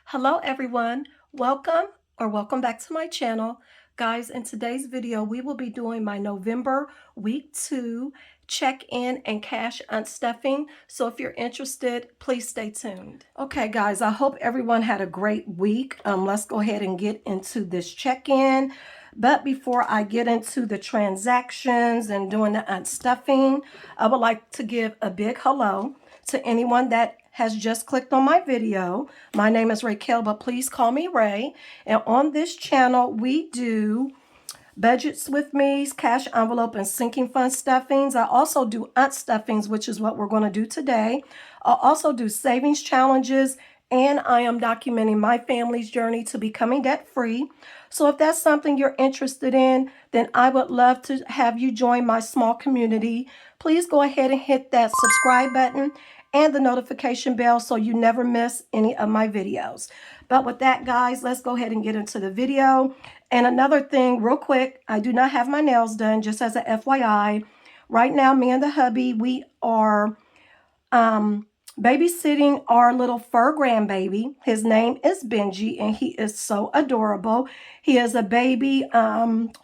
Hello everyone, welcome back to my channel. Guys, in today's video we will be doing my November week 2 check-in and cash unstuffing. So if you're interested, please stay tuned. Okay guys, I hope everyone had a great week. Let's go ahead and get into this check-in. But before I get into the transactions and doing the unstuffing, I would like to give a big hello to anyone that has just clicked on my video. My name is Raquel, but please call me Ray. And on this channel, we do budgets with me's, cash envelope, and sinking fund stuffings. I also do unstuffings, which is what we're going to do today. I'll also do savings challenges, and I am documenting my family's journey to becoming debt-free. So if that's something you're interested in, then I would love to have you join my small community. Please go ahead and hit that subscribe button and the notification bell so you never miss any of my videos. But with that, guys, let's go ahead and get into the video. And another thing, real quick, I do not have my nails done, just as a FYI. Right now, me and the hubby, we are babysitting our little fur grandbaby. His name is Benji, and he is so adorable. He is a baby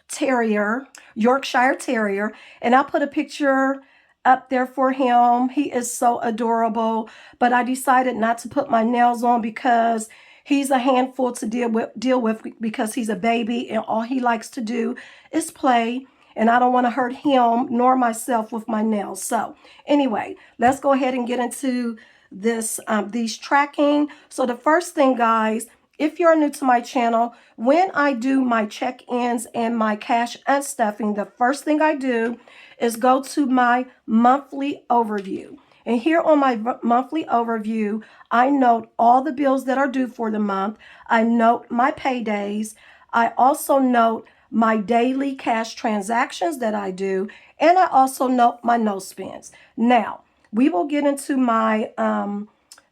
terrier, Yorkshire Terrier, and I'll put a picture up there for him. He is so adorable, but I decided not to put my nails on because he's a handful to deal with because he's a baby and all he likes to do is play, and I don't want to hurt him nor myself with my nails. So anyway, let's go ahead and get into this these tracking. So the first thing, guys, if you're new to my channel, when I do my check-ins and my cash unstuffing, the first thing I do is go to my monthly overview. And here on my monthly overview, I note all the bills that are due for the month. I note my paydays. I also note my daily cash transactions that I do. And I also note my no spends. Now, we will get into my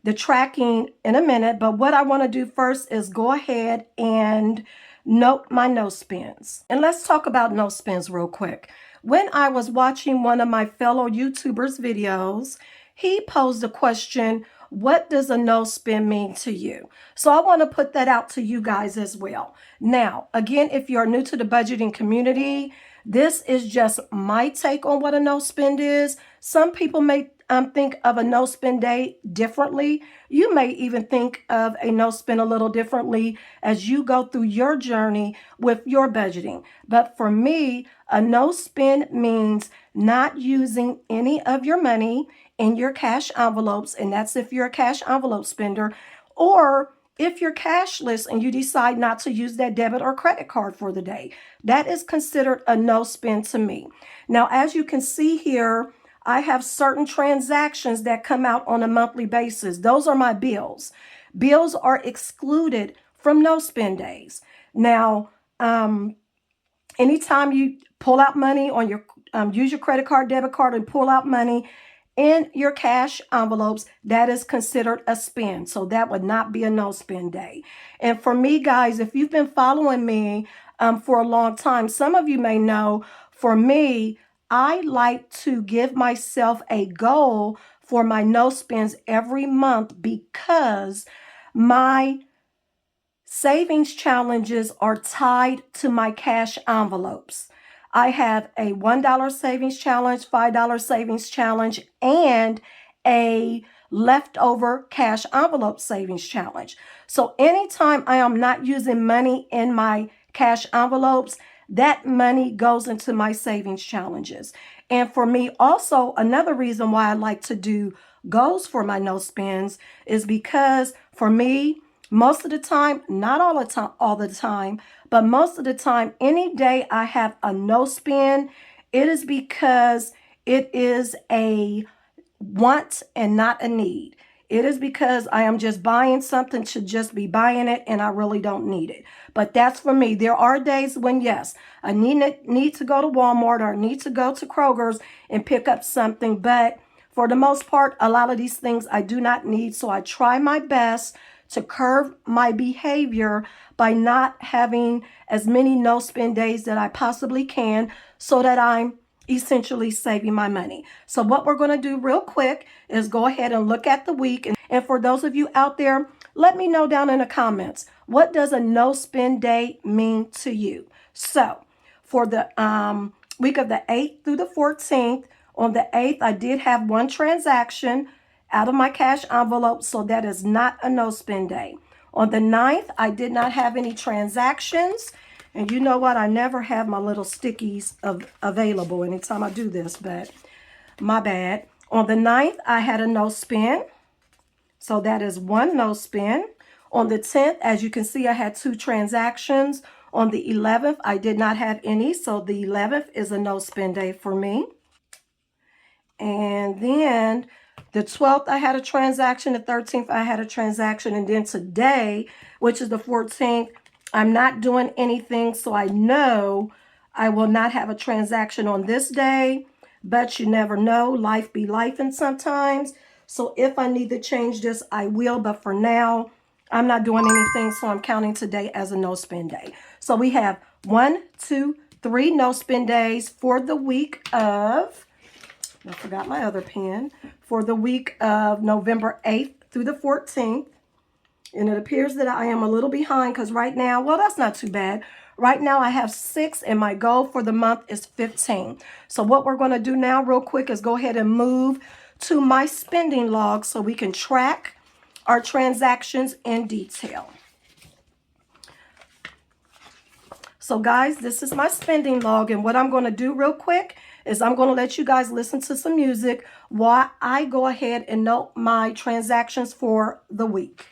the tracking in a minute, but what I want to do first is go ahead and note my no spends. And let's talk about no spends real quick. When I was watching one of my fellow YouTubers' videos, he posed a question, what does a no spend mean to you? So I want to put that out to you guys as well. Now, again, if you're new to the budgeting community, this is just my take on what a no spend is. Some people may think of a no spend day differently. You may even think of a no spend a little differently as you go through your journey with your budgeting. But for me, a no spend means not using any of your money in your cash envelopes, and that's if you're a cash envelope spender, or if you're cashless and you decide not to use that debit or credit card for the day. That is considered a no spend to me. Now, as you can see here, I have certain transactions that come out on a monthly basis. Those are my bills. Bills are excluded from no spend days. Now, anytime you pull out money on your, use your credit card, debit card, and pull out money in your cash envelopes, that is considered a spend. So that would not be a no spend day. And for me, guys, if you've been following me for a long time, some of you may know, for me, I like to give myself a goal for my no spends every month because my savings challenges are tied to my cash envelopes. I have a $1 savings challenge, $5 savings challenge, and a leftover cash envelope savings challenge. So anytime I am not using money in my cash envelopes, that money goes into my savings challenges. And for me, also, another reason why I like to do goals for my no spends is because for me, most of the time, not all the time, but most of the time, any day I have a no spend, it is because it is a want and not a need. It is because I am just buying something to just be buying it and I really don't need it. But that's for me. There are days when, yes, I need to go to Walmart or need to go to Kroger's and pick up something. But for the most part, a lot of these things I do not need. So I try my best to curb my behavior by not having as many no spend days that I possibly can so that I'm essentially saving my money. So what we're going to do real quick is go ahead and look at the week. And for those of you out there Let me know down in the comments, what does a no spend day mean to you? So for the week of the 8th through the 14th, on the 8th, I did have one transaction out of my cash envelope, so that is not a no spend day. On the 9th, I did not have any transactions. And you know what? I never have my little stickies available anytime I do this, but my bad. On the 9th, I had a no spend. So that is one no spend. On the 10th, as you can see, I had 2 transactions. On the 11th, I did not have any. So the 11th is a no spend day for me. And then the 12th, I had a transaction. The 13th, I had a transaction. And then today, which is the 14th, I'm not doing anything. So I know I will not have a transaction on this day. But you never know. Life be lifing sometimes. So if I need to change this, I will. But for now, I'm not doing anything. So I'm counting today as a no spend day. So we have 1, 2, 3 no spend days for the week of... I forgot my other pen. For the week of November 8th through the 14th. And it appears that I am a little behind because right now, well, that's not too bad. Right now I have 6 and my goal for the month is 15. So what we're going to do now real quick is go ahead and move to my spending log so we can track our transactions in detail. So guys, this is my spending log, and what I'm going to do real quick is I'm going to let you guys listen to some music while I go ahead and note my transactions for the week.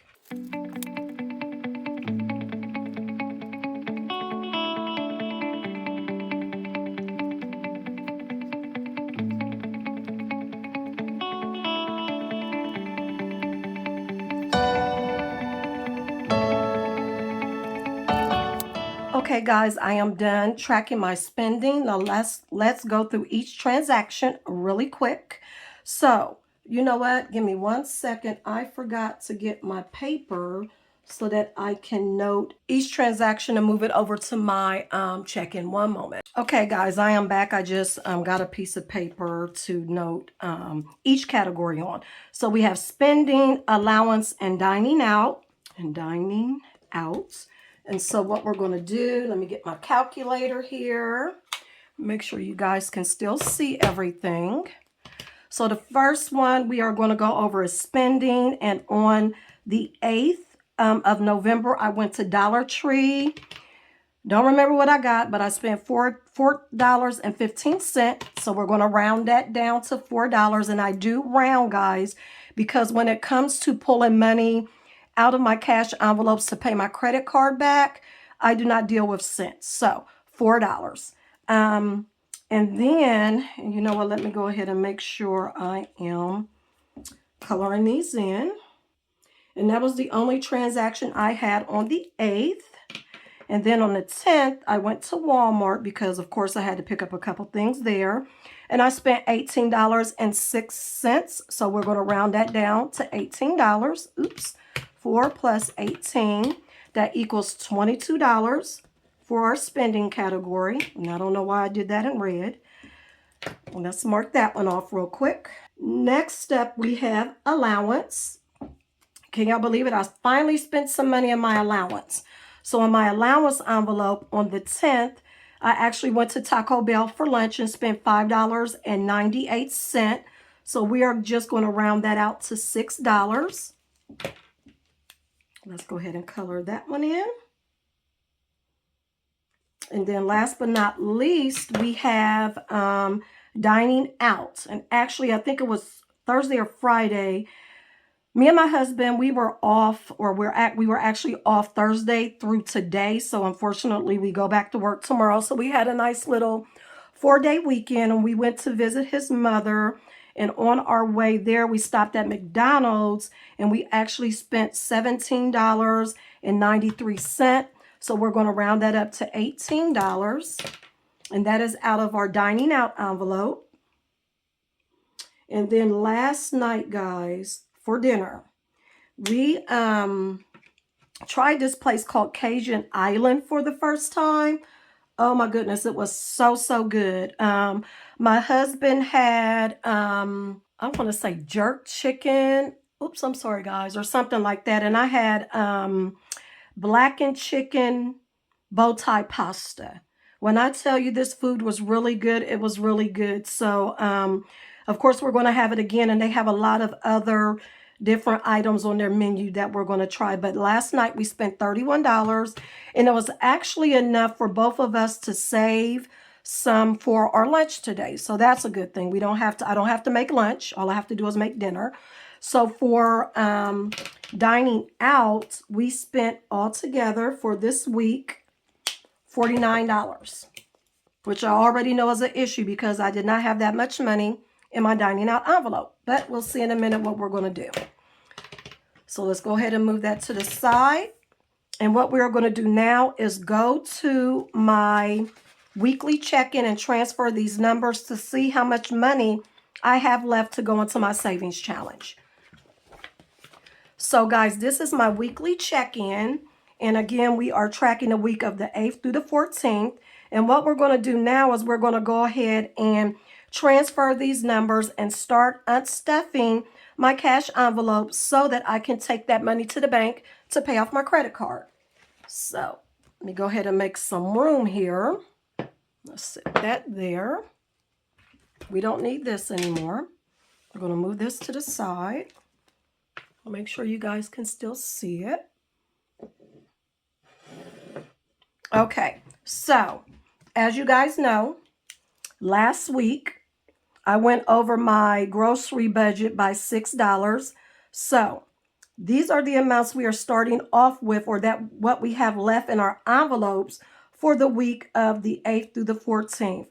Okay, guys, I am done tracking my spending. Now let's go through each transaction really quick. So, you know what? Give me 1 second. I forgot to get my paper so that I can note each transaction and move it over to my check-in. One moment. Okay, guys, I am back. I just got a piece of paper to note each category on. So we have spending, allowance, and dining out. And so what we're going to do, let me get my calculator here. Make sure you guys can still see everything. So the first one we are going to go over is spending. And on the 8th of November, I went to Dollar Tree. Don't remember what I got, but I spent $4.15. So we're going to round that down to $4. And I do round, guys, because when it comes to pulling money out of my cash envelopes to pay my credit card back, I do not deal with cents. So $4. And then, you know what, let me go ahead and make sure I am coloring these in. And that was the only transaction I had on the 8th. And then on the 10th, I went to Walmart because, of course, I had to pick up a couple things there. And I spent $18.06. So we're going to round that down to $18. Oops. 4 plus 18. That equals $22 for our spending category. And I don't know why I did that in red. Well, let's mark that one off real quick. Next up, we have allowance. Can y'all believe it? I finally spent some money on my allowance. So on my allowance envelope on the 10th, I actually went to Taco Bell for lunch and spent $5.98. So we are just going to round that out to $6. Let's go ahead and color that one in. And then last but not least, we have dining out. And actually, I think it was Thursday or Friday. Me and my husband, we were off, or we were actually off Thursday through today. So unfortunately, we go back to work tomorrow. So we had a nice little 4-day weekend, and we went to visit his mother. And on our way there, we stopped at McDonald's, and we actually spent $17.93. So we're going to round that up to $18. And that is out of our dining out envelope. And then last night, guys, for dinner, we tried this place called Cajun Island for the first time. Oh my goodness, it was so good. My husband had, I want to say jerk chicken oops, I'm sorry guys, or something like that. And I had blackened chicken bow tie pasta. When I tell you this food was really good, it was really good. So, of course, we're going to have it again, and they have a lot of other different items on their menu that we're going to try. But last night we spent $31, and it was actually enough for both of us to save some for our lunch today. So that's a good thing. I don't have to make lunch. All I have to do is make dinner. So for dining out, we spent altogether for this week $49, which I already know is an issue because I did not have that much money in my dining out envelope. But we'll see in a minute what we're going to do. So let's go ahead and move that to the side. And what we're going to do now is go to my weekly check-in and transfer these numbers to see how much money I have left to go into my savings challenge. So guys, this is my weekly check-in. And again, we are tracking the week of the 8th through the 14th. And what we're going to do now is we're going to go ahead and transfer these numbers and start unstuffing my cash envelope so that I can take that money to the bank to pay off my credit card. So let me go ahead and make some room here. Let's sit that there. We don't need this anymore. We're going to move this to the side. I'll make sure you guys can still see it. Okay, so as you guys know, last week I went over my grocery budget by $6. So these are the amounts we are starting off with, or that what we have left in our envelopes for the week of the 8th through the 14th.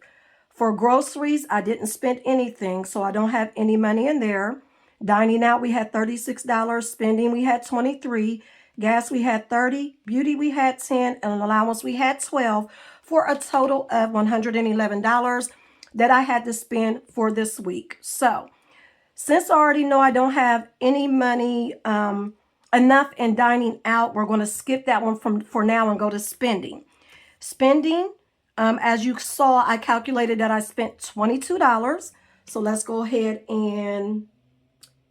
For groceries, I didn't spend anything, so I don't have any money in there. Dining out, we had $36. Spending, we had $23. Gas, we had $30. Beauty, we had $10. And allowance, we had $12, for a total of $111 that I had to spend for this week. So, since I already know I don't have any money enough in dining out, we're going to skip that one for now and go to spending. Spending, as you saw, I calculated that I spent $22. So let's go ahead and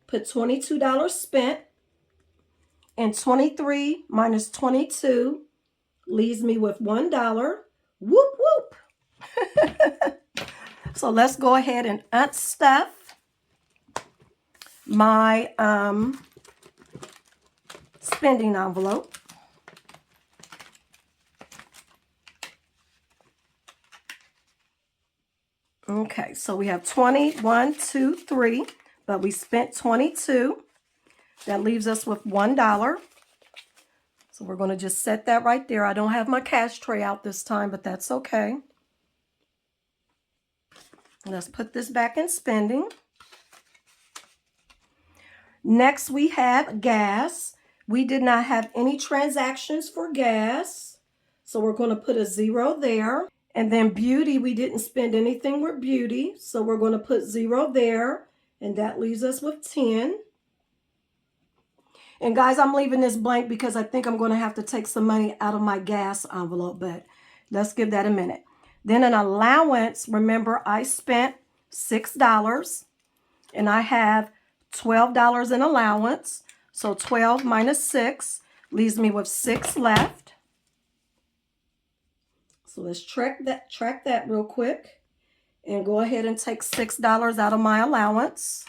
put $22 spent, and 23 minus 22 leaves me with $1. Whoop, whoop. So let's go ahead and unstuff my spending envelope. Okay, so we have 21, 2, 3, but we spent 22. That leaves us with $1. So we're going to just set that right there. I don't have my cash tray out this time, but that's okay. Let's put this back in spending. Next, we have gas. We did not have any transactions for gas, so we're going to put a 0 there. And then beauty, we didn't spend anything with beauty, so we're going to put 0 there, and that leaves us with 10. And guys, I'm leaving this blank because I think I'm going to have to take some money out of my gas envelope, but let's give that a minute. Then an allowance, remember I spent $6, and I have $12 in allowance. So 12 minus 6 leaves me with 6 left. So let's track that real quick and go ahead and take $6 out of my allowance.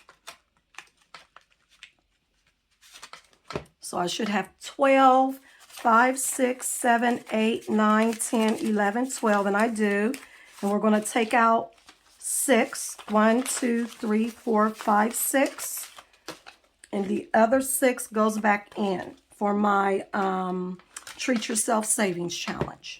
So I should have 12, 5, 6, 7, 8, 9, 10, 11, 12, and I do. And we're going to take out 6. 1, 2, 3, 4, 5, 6. And the other 6 goes back in for my Treat Yourself Savings Challenge.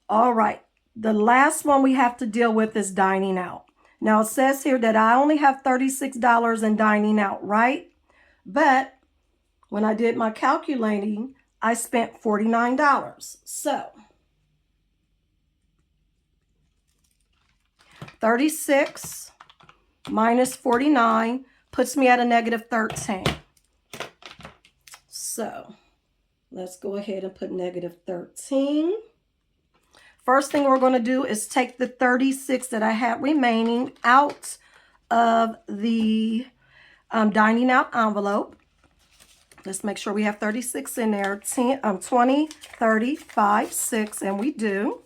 All right, the last one we have to deal with is dining out. Now, it says here that I only have $36 in dining out, right? But when I did my calculating, I spent $49. So, 36 minus 49 puts me at a negative 13. So, let's go ahead and put negative 13. First thing we're going to do is take the 36 that I had remaining out of the dining out envelope. Let's make sure we have 36 in there. 20, 30, 5, 6, and we do.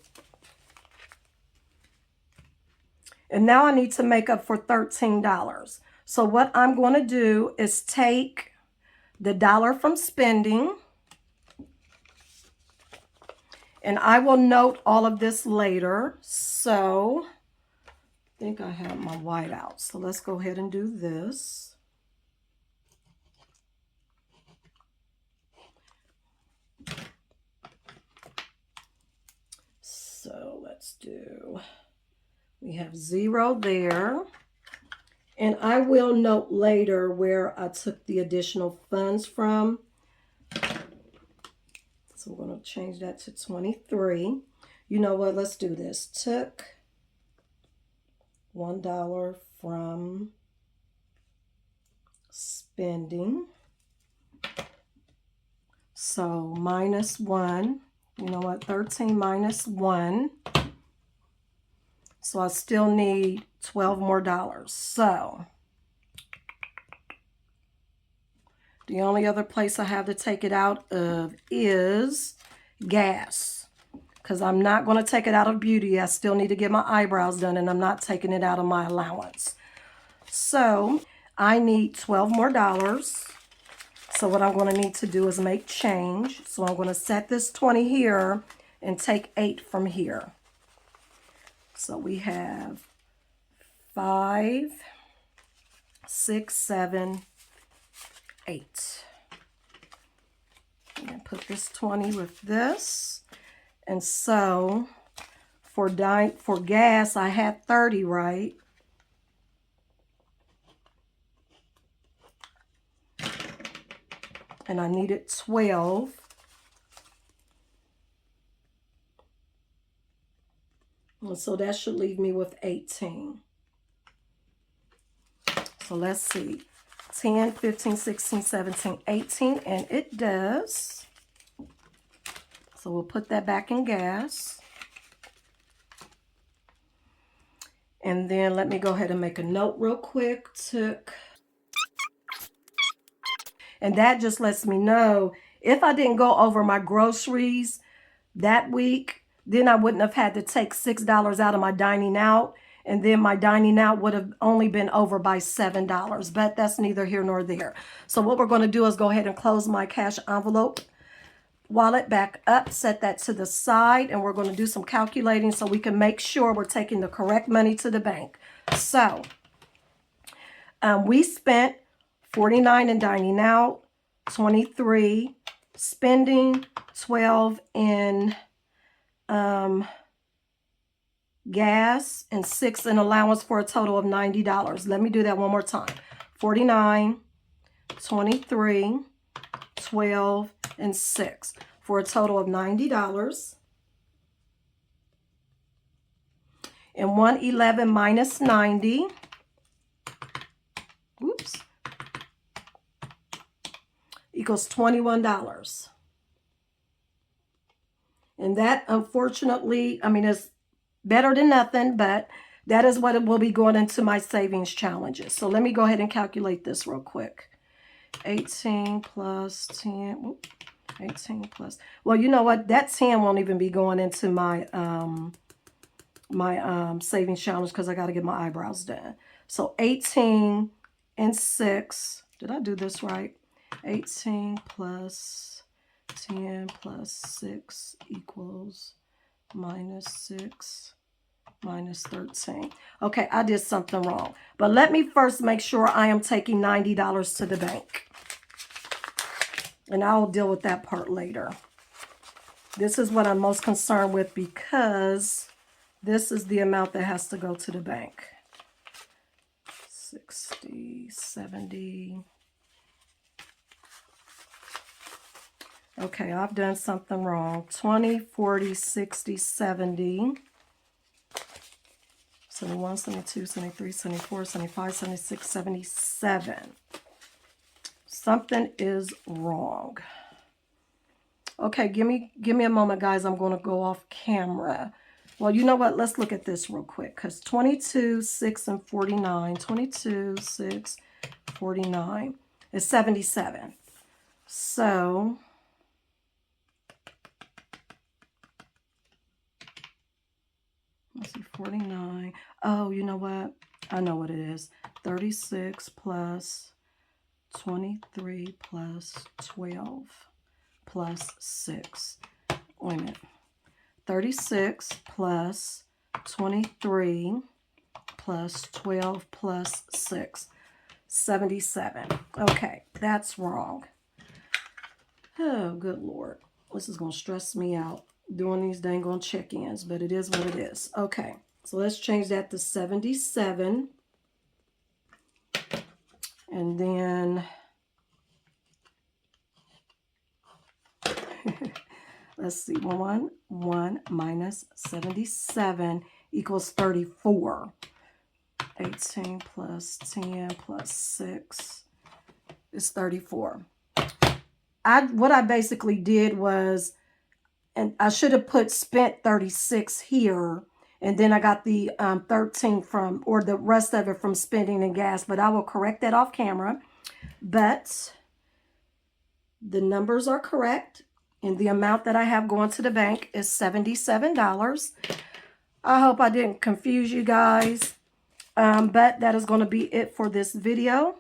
And now I need to make up for $13. So what I'm going to do is take the dollar from spending, and I will note all of this later. So I think I have my white out. So let's go ahead and do this. So let's do, we have 0 there. And I will note later where I took the additional funds from. So we're going to change that to 23. You know what? Let's do this. Took $1 from spending. So minus 1. You know what? 13 minus 1. So I still need $12 more. So the only other place I have to take it out of is gas, because I'm not going to take it out of beauty. I still need to get my eyebrows done, and I'm not taking it out of my allowance. So I need $12 more. So what I'm going to need to do is make change. So I'm going to set this 20 here and take 8 from here. So we have 5, 6, 7, 8. And put this 20 with this. And so for gas, I had 30, right? And I needed 12. And so that should leave me with 18. So let's see. 10, 15, 16, 17, 18, and it does. So we'll put that back in gas. And then let me go ahead and make a note real quick. And that just lets me know if I didn't go over my groceries that week, then I wouldn't have had to take $6 out of my dining out. And then my dining out would have only been over by $7. But that's neither here nor there. So what we're going to do is go ahead and close my cash envelope wallet back up, set that to the side, and we're going to do some calculating so we can make sure we're taking the correct money to the bank. So we spent $49 in dining out, $23 spending, $12 in gas, and $6 in allowance for a total of $90. Let me do that one more time. 49, 23, 12, and 6 for a total of $90. And 111 minus 90, oops, equals $21. And that, unfortunately, I mean, it's better than nothing, but that is what it will be going into my savings challenges. So let me go ahead and calculate this real quick. 18 plus 10, 18 plus, well, you know what? That 10 won't even be going into my savings challenge because I got to get my eyebrows done. So 18 and 6, did I do this right? 18 plus 10 plus 6 equals minus 6 minus 13. Okay, I did something wrong. But let me first make sure I am taking $90 to the bank. And I'll deal with that part later. This is what I'm most concerned with because this is the amount that has to go to the bank. 60, 70. Okay, I've done something wrong. 20, 40, 60, 70. 71, 72, 73, 74, 75, 76, 77. Something is wrong. Okay, give me a moment, guys. I'm going to go off camera. Well, you know what? Let's look at this real quick because 22, 6, and 49. 22, 6, 49 is 77. So let's see, 49. Oh, you know what? I know what it is. 36 plus 23 plus 12 plus 6. Wait a minute. 36 plus 23 plus 12 plus 6. 77. Okay, that's wrong. Oh, good Lord. This is going to stress me out doing these dang on check-ins, but it is what it is. Okay, so let's change that to 77. And then let's see, 1 minus 77 equals 34. 18 plus 10 plus 6 is 34. What I basically did was, and I should have put spent 36 here, and then I got the 13 from, or the rest of it from spending and gas, but I will correct that off camera. But the numbers are correct, and the amount that I have going to the bank is $77. I hope I didn't confuse you guys, but that is going to be it for this video.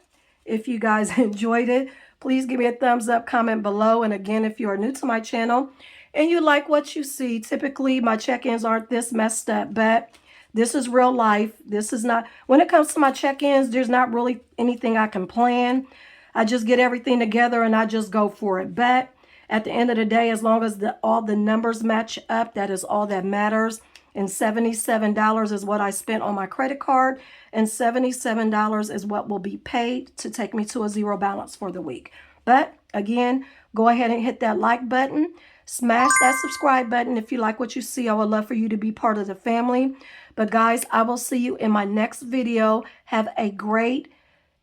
If you guys enjoyed it, please give me a thumbs up, comment below. And again, if you are new to my channel and you like what you see, typically my check-ins aren't this messed up, but this is real life. This is not, when it comes to my check-ins, there's not really anything I can plan. I just get everything together and I just go for it. But at the end of the day, as long as all the numbers match up, that is all that matters. And $77 is what I spent on my credit card. And $77 is what will be paid to take me to a zero balance for the week. But again, go ahead and hit that like button. Smash that subscribe button if you like what you see. I would love for you to be part of the family. But guys, I will see you in my next video. Have a great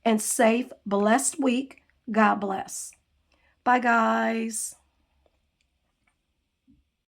and safe, blessed week. God bless. Bye, guys.